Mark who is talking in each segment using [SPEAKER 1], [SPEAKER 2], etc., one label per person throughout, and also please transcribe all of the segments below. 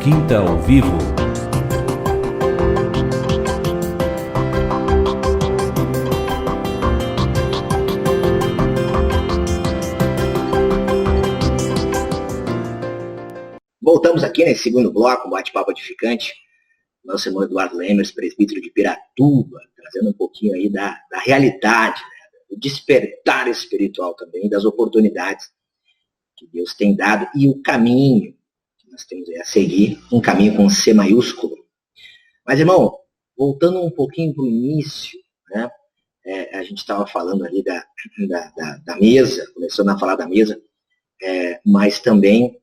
[SPEAKER 1] Mesquita ao Vivo.
[SPEAKER 2] Voltamos aqui nesse segundo bloco, bate-papo edificante. Nosso irmão Eduardo Lemers, presbítero de Piratuba, trazendo um pouquinho aí da realidade, né? Do despertar espiritual também, das oportunidades que Deus tem dado e o caminho que nós temos a seguir, um caminho com C maiúsculo. Mas, irmão, voltando um pouquinho para o início, né? A gente estava falando ali da mesa, começando a falar da mesa, mas também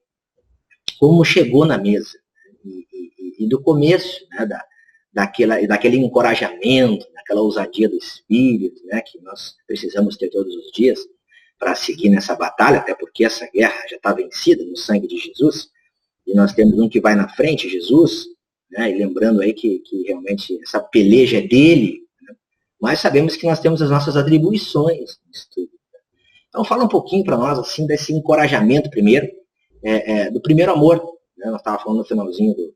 [SPEAKER 2] como chegou na mesa e do começo, né, daquele encorajamento, daquela ousadia do Espírito, né, que nós precisamos ter todos os dias para seguir nessa batalha, até porque essa guerra já está vencida no sangue de Jesus, e nós temos um que vai na frente, Jesus, né, e lembrando aí que realmente essa peleja é dele, né, mas sabemos que nós temos as nossas atribuições nisso tudo. Então fala um pouquinho para nós assim desse encorajamento primeiro, do primeiro amor, né? Nós estávamos falando no finalzinho do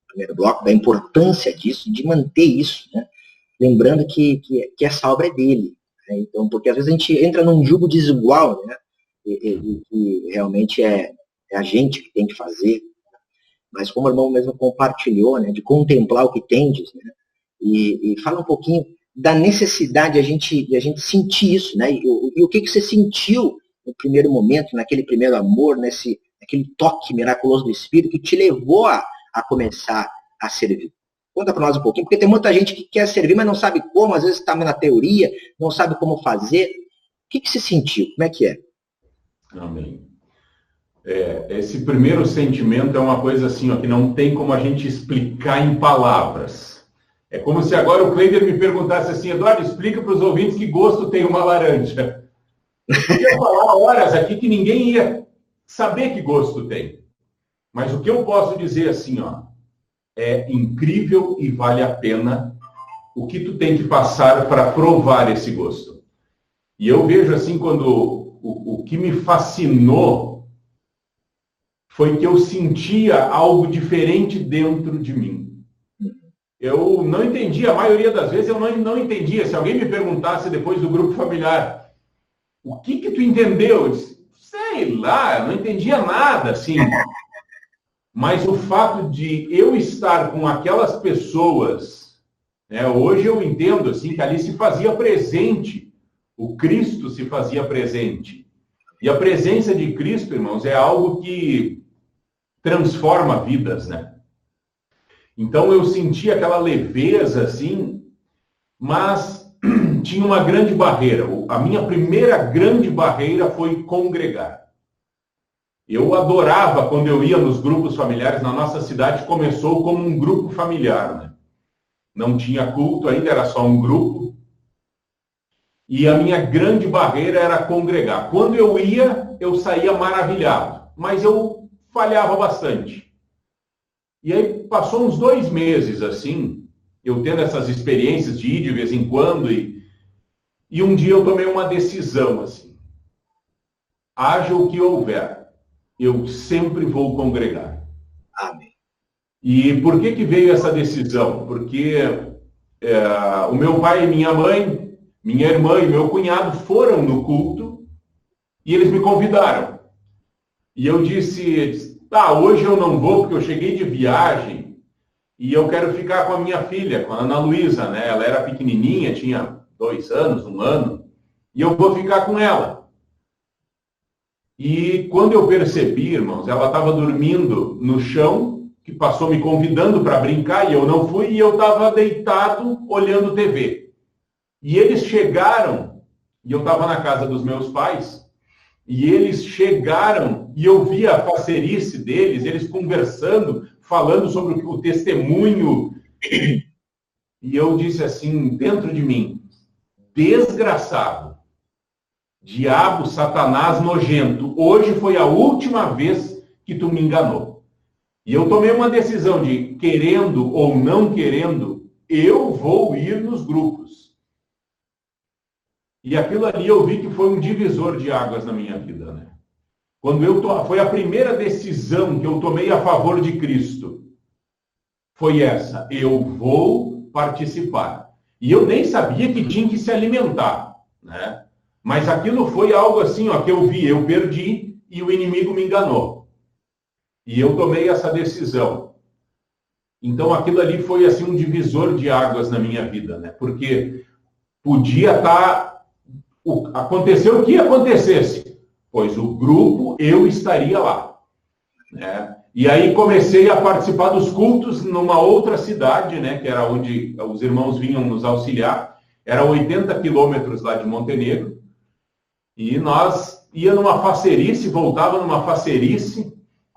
[SPEAKER 2] primeiro bloco, da importância disso, de manter isso, né? Lembrando que essa obra é dele, né? Então, porque às vezes a gente entra num jugo desigual, né? E realmente é a gente que tem que fazer, mas como o irmão mesmo compartilhou, né? De contemplar o que tendes, né? E fala um pouquinho da necessidade de a gente sentir isso, né? E o que você sentiu no primeiro momento, naquele primeiro amor, aquele toque miraculoso do Espírito que te levou a começar a servir. Conta para nós um pouquinho, porque tem muita gente que quer servir, mas não sabe como, às vezes está na teoria, não sabe como fazer. O que você sentiu? Como é que é?
[SPEAKER 3] Amém. Esse primeiro sentimento é uma coisa assim, ó, que não tem como a gente explicar em palavras. É como se agora o Cleider me perguntasse assim: Eduardo, explica para os ouvintes que gosto tem uma laranja. Eu ia falar horas aqui que ninguém ia saber que gosto tem. Mas o que eu posso dizer assim, ó, é incrível e vale a pena o que tu tem que passar para provar esse gosto. E eu vejo assim, quando o que me fascinou foi que eu sentia algo diferente dentro de mim. Eu não entendia, a maioria das vezes eu não entendia. Se alguém me perguntasse depois do grupo familiar, o que tu entendeu? Eu disse, sei lá, não entendia nada, assim. Mas o fato de eu estar com aquelas pessoas, né, hoje eu entendo assim, que ali se fazia presente, o Cristo se fazia presente. E a presença de Cristo, irmãos, é algo que transforma vidas, né? Então eu senti aquela leveza, assim, mas tinha uma grande barreira. A minha primeira grande barreira foi congregar. Eu adorava quando eu ia nos grupos familiares. Na nossa cidade começou como um grupo familiar, né? Não tinha culto ainda, era só um grupo. E a minha grande barreira era congregar. Quando eu ia, eu saía maravilhado, mas eu falhava bastante. E aí passou uns 2 meses assim, eu tendo essas experiências de ir de vez em quando, e um dia eu tomei uma decisão assim: haja o que houver, eu sempre vou congregar.
[SPEAKER 2] Amém.
[SPEAKER 3] E por que veio essa decisão? Porque o meu pai e minha mãe, minha irmã e meu cunhado foram no culto e eles me convidaram. E eu disse, hoje eu não vou porque eu cheguei de viagem e eu quero ficar com a minha filha, com a Ana Luísa, né? Ela era pequenininha, tinha 2 anos, 1 ano, e eu vou ficar com ela. E quando eu percebi, irmãos, ela estava dormindo no chão, que passou me convidando para brincar, e eu não fui, e eu estava deitado olhando TV. E eles chegaram, e eu estava na casa dos meus pais, e eles chegaram, e eu vi a facerice deles, eles conversando, falando sobre o testemunho, e eu disse assim, dentro de mim, desgraçado, diabo, Satanás nojento, hoje foi a última vez que tu me enganou. E eu tomei uma decisão de, querendo ou não querendo, eu vou ir nos grupos. E aquilo ali eu vi que foi um divisor de águas na minha vida, né? Foi a primeira decisão que eu tomei a favor de Cristo. Foi essa: eu vou participar. E eu nem sabia que tinha que se alimentar, né? Mas aquilo foi algo assim, ó, que eu vi, eu perdi e o inimigo me enganou. E eu tomei essa decisão. Então aquilo ali foi assim um divisor de águas na minha vida, né? Porque podia estar... Aconteceu o que acontecesse, pois o grupo, eu estaria lá, né? E aí comecei a participar dos cultos numa outra cidade, né? Que era onde os irmãos vinham nos auxiliar. Era 80 quilômetros lá de Montenegro. E nós ia numa facerice, voltava numa facerice.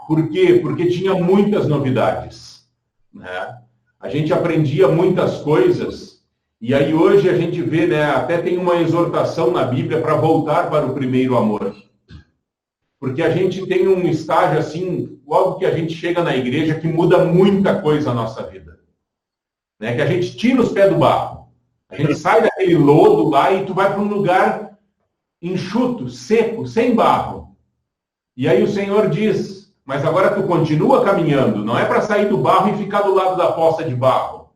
[SPEAKER 3] Por quê? Porque tinha muitas novidades, né? A gente aprendia muitas coisas. E aí hoje a gente vê, né? Até tem uma exortação na Bíblia para voltar para o primeiro amor. Porque a gente tem um estágio assim, logo que a gente chega na igreja, que muda muita coisa na nossa vida, né? Que a gente tira os pés do barro. A gente sai daquele lodo lá e tu vai para um lugar enxuto, seco, sem barro. E aí o Senhor diz: mas agora tu continua caminhando, não é para sair do barro e ficar do lado da poça de barro.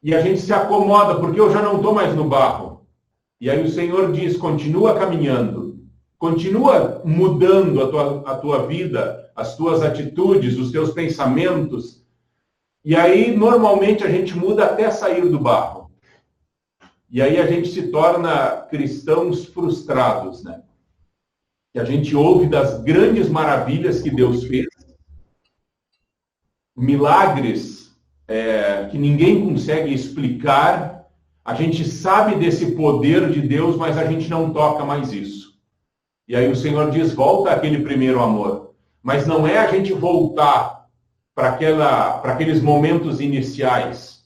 [SPEAKER 3] E a gente se acomoda, porque eu já não estou mais no barro. E aí o Senhor diz: continua caminhando. Continua mudando a tua vida, as tuas atitudes, os teus pensamentos. E aí, normalmente, a gente muda até sair do barro. E aí a gente se torna cristãos frustrados, né? Que a gente ouve das grandes maravilhas que Deus fez, milagres que ninguém consegue explicar. A gente sabe desse poder de Deus, mas a gente não toca mais isso. E aí o Senhor diz: volta àquele primeiro amor. Mas não é a gente voltar para aqueles momentos iniciais.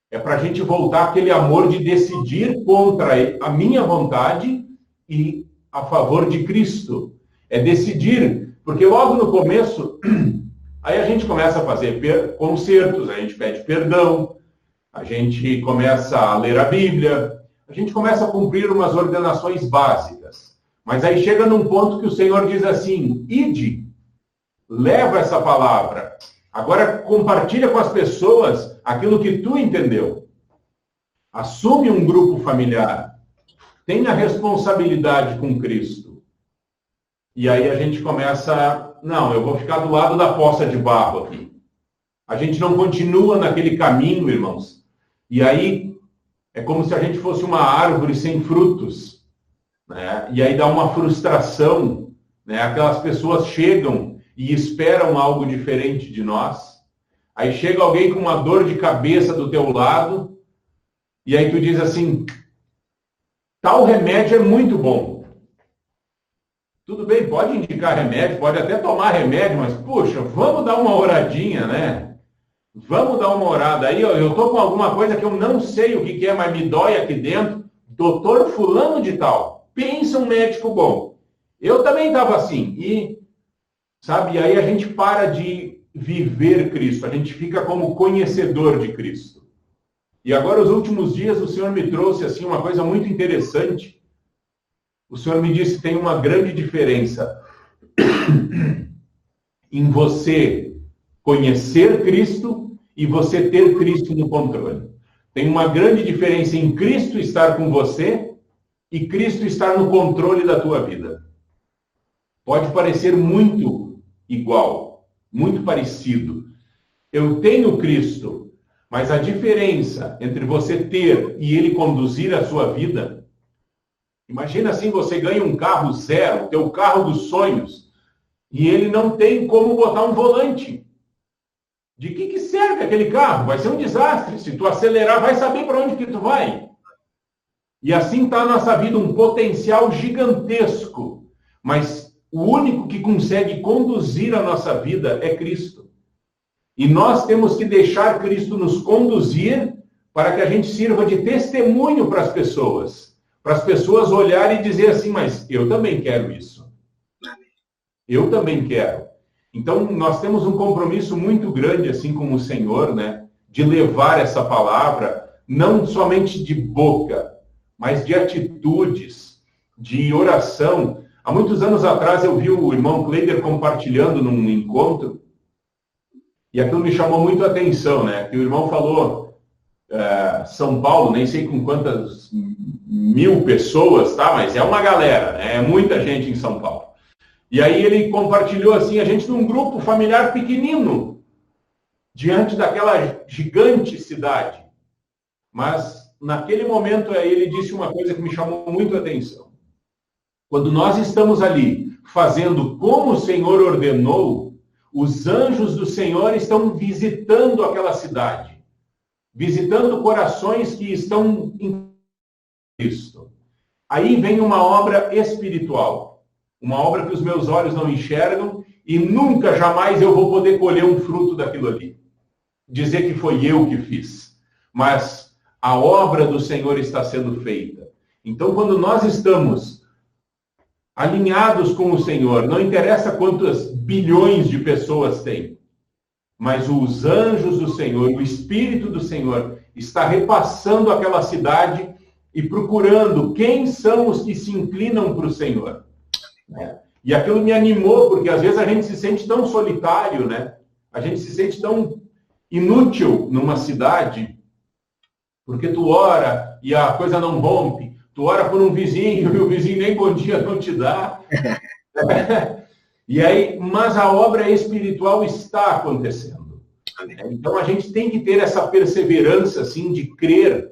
[SPEAKER 3] É para a gente voltar àquele amor de decidir contra a minha vontade e a favor de Cristo. É decidir, porque logo no começo, aí a gente começa a fazer concertos, a gente pede perdão, a gente começa a ler a Bíblia, a gente começa a cumprir umas ordenações básicas. Mas aí chega num ponto que o Senhor diz assim: ide, leva essa palavra. Agora compartilha com as pessoas aquilo que tu entendeu. Assume um grupo familiar. Tenha responsabilidade com Cristo. E aí a gente começa: não, eu vou ficar do lado da poça de barro aqui. A gente não continua naquele caminho, irmãos. E aí é como se a gente fosse uma árvore sem frutos. Né? E aí dá uma frustração, né? Aquelas pessoas chegam e esperam algo diferente de nós. Aí chega alguém com uma dor de cabeça do teu lado, e aí tu diz assim: tal remédio é muito bom. Tudo bem, pode indicar remédio, pode até tomar remédio, mas, puxa, vamos dar uma oradinha, né? Vamos dar uma orada. Aí eu estou com alguma coisa que eu não sei o que é, mas me dói aqui dentro. Doutor fulano de tal. Pensa um médico bom. Eu também estava assim. E, sabe, aí a gente para de viver Cristo. A gente fica como conhecedor de Cristo. E agora, os últimos dias, o Senhor me trouxe assim uma coisa muito interessante. O Senhor me disse que tem uma grande diferença em você conhecer Cristo e você ter Cristo no controle. Tem uma grande diferença em Cristo estar com você e Cristo estar no controle da tua vida. Pode parecer muito igual, muito parecido. Eu tenho Cristo, mas a diferença entre você ter e Ele conduzir a sua vida... Imagina assim, você ganha um carro zero, teu carro dos sonhos, e ele não tem como botar um volante. De que serve aquele carro? Vai ser um desastre. Se tu acelerar, vai saber para onde que tu vai. E assim está a nossa vida, um potencial gigantesco. Mas o único que consegue conduzir a nossa vida é Cristo. E nós temos que deixar Cristo nos conduzir para que a gente sirva de testemunho para as pessoas. Para as pessoas olharem e dizer assim: mas eu também quero isso. Eu também quero. Então, nós temos um compromisso muito grande, assim, com o Senhor, né? De levar essa palavra, não somente de boca, mas de atitudes, de oração. Há muitos anos atrás eu vi o irmão Kleider compartilhando num encontro, e aquilo me chamou muito a atenção, né? Que o irmão falou, São Paulo, nem sei com quantas mil pessoas, tá? Mas é uma galera, né? É muita gente em São Paulo. E aí ele compartilhou assim, a gente num grupo familiar pequenino, diante daquela gigante cidade. Mas naquele momento ele disse uma coisa que me chamou muito a atenção. Quando nós estamos ali fazendo como o Senhor ordenou, os anjos do Senhor estão visitando aquela cidade, visitando corações que estão em Cristo. Aí vem uma obra espiritual, uma obra que os meus olhos não enxergam e nunca, jamais eu vou poder colher um fruto daquilo ali. Dizer que foi eu que fiz. Mas a obra do Senhor está sendo feita. Então, quando nós estamos alinhados com o Senhor, não interessa quantas bilhões de pessoas tem, mas os anjos do Senhor, o Espírito do Senhor, está repassando aquela cidade e procurando quem são os que se inclinam para o Senhor. E aquilo me animou, porque às vezes a gente se sente tão solitário, né? A gente se sente tão inútil numa cidade, porque tu ora e a coisa não rompe, tu ora por um vizinho e o vizinho nem bom dia não te dá. E aí, mas a obra espiritual está acontecendo. Então a gente tem que ter essa perseverança, assim, de crer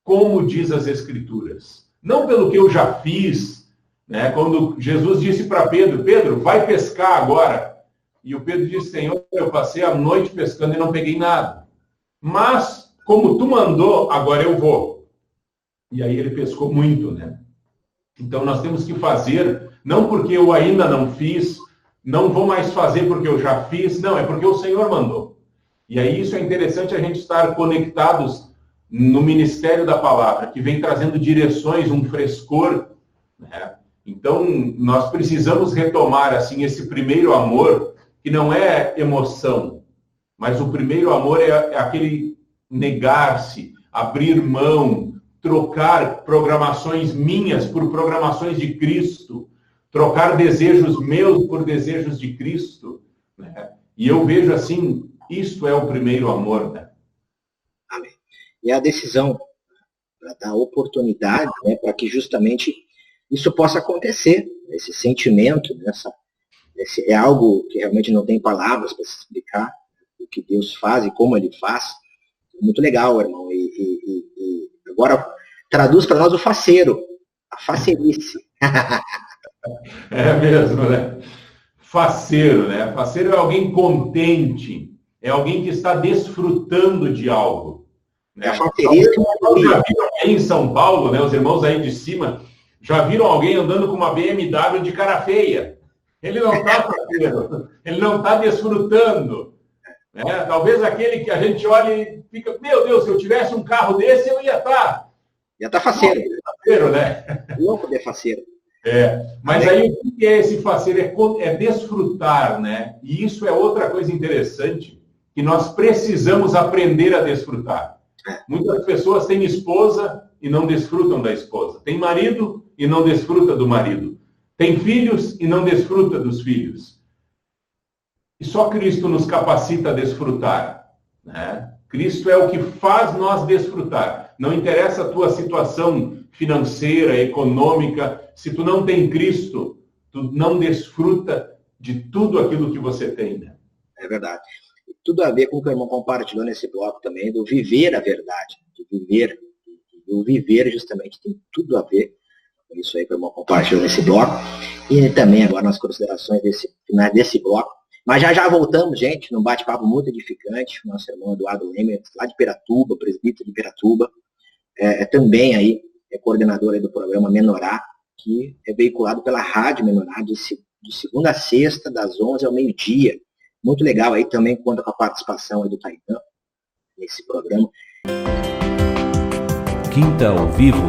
[SPEAKER 3] como diz as Escrituras. Não pelo que eu já fiz, né? Quando Jesus disse para Pedro, Pedro, vai pescar agora. E o Pedro disse, Senhor, eu passei a noite pescando e não peguei nada. Mas, como tu mandou, agora eu vou. E aí ele pescou muito, né? Então nós temos que fazer, não porque eu ainda não fiz, não vou mais fazer porque eu já fiz, não, é porque o Senhor mandou. E aí isso é interessante a gente estar conectados no ministério da palavra, que vem trazendo direções, um frescor, né? Então nós precisamos retomar, assim, esse primeiro amor, que não é emoção, mas o primeiro amor é aquele negar-se, abrir mão, trocar programações minhas por programações de Cristo, trocar desejos meus por desejos de Cristo, né? E eu vejo assim, isto é o primeiro amor, né?
[SPEAKER 2] Amém. E a decisão para dar oportunidade, né, para que justamente isso possa acontecer, esse sentimento, é algo que realmente não tem palavras para se explicar o que Deus faz e como Ele faz. Muito legal, irmão. E agora traduz para nós o faceiro, a faceirice.
[SPEAKER 3] É mesmo, né? Faceiro, né? Faceiro é alguém contente, é alguém que está desfrutando de algo. Né? A faceirice já viram aí em São Paulo, né? Os irmãos aí de cima já viram alguém andando com uma BMW de cara feia. Ele não está faceiro, ele não está desfrutando. Né? Talvez aquele que a gente olha e fica, meu Deus, se eu tivesse um carro desse, eu ia estar.
[SPEAKER 2] Ia estar faceiro.
[SPEAKER 3] Faceiro, né?
[SPEAKER 2] Louco de faceiro.
[SPEAKER 3] Mas aí o que é esse faceiro? É desfrutar, né? E isso é outra coisa interessante, que nós precisamos aprender a desfrutar. Muitas pessoas têm esposa e não desfrutam da esposa. Tem marido e não desfruta do marido. Tem filhos e não desfruta dos filhos. E só Cristo nos capacita a desfrutar, né? Cristo é o que faz nós desfrutar. Não interessa a tua situação financeira, econômica, se tu não tem Cristo, tu não desfruta de tudo aquilo que você tem, né?
[SPEAKER 2] É verdade. E tudo a ver com o que o irmão compartilhou nesse bloco também, do viver a verdade, de viver. O viver justamente tem tudo a ver com isso aí que o irmão compartilhou nesse bloco. E também agora nas considerações desse bloco. Mas já voltamos, gente, num bate-papo muito edificante. Nosso irmão Eduardo Lemer, lá de Piratuba, presbítero de Piratuba, também aí é coordenador aí do programa Menorá, que é veiculado pela Rádio Menorá de segunda a sexta, das 11 ao meio-dia. Muito legal, aí também conta com a participação aí do Tainan nesse programa.
[SPEAKER 1] Quinta ao Vivo.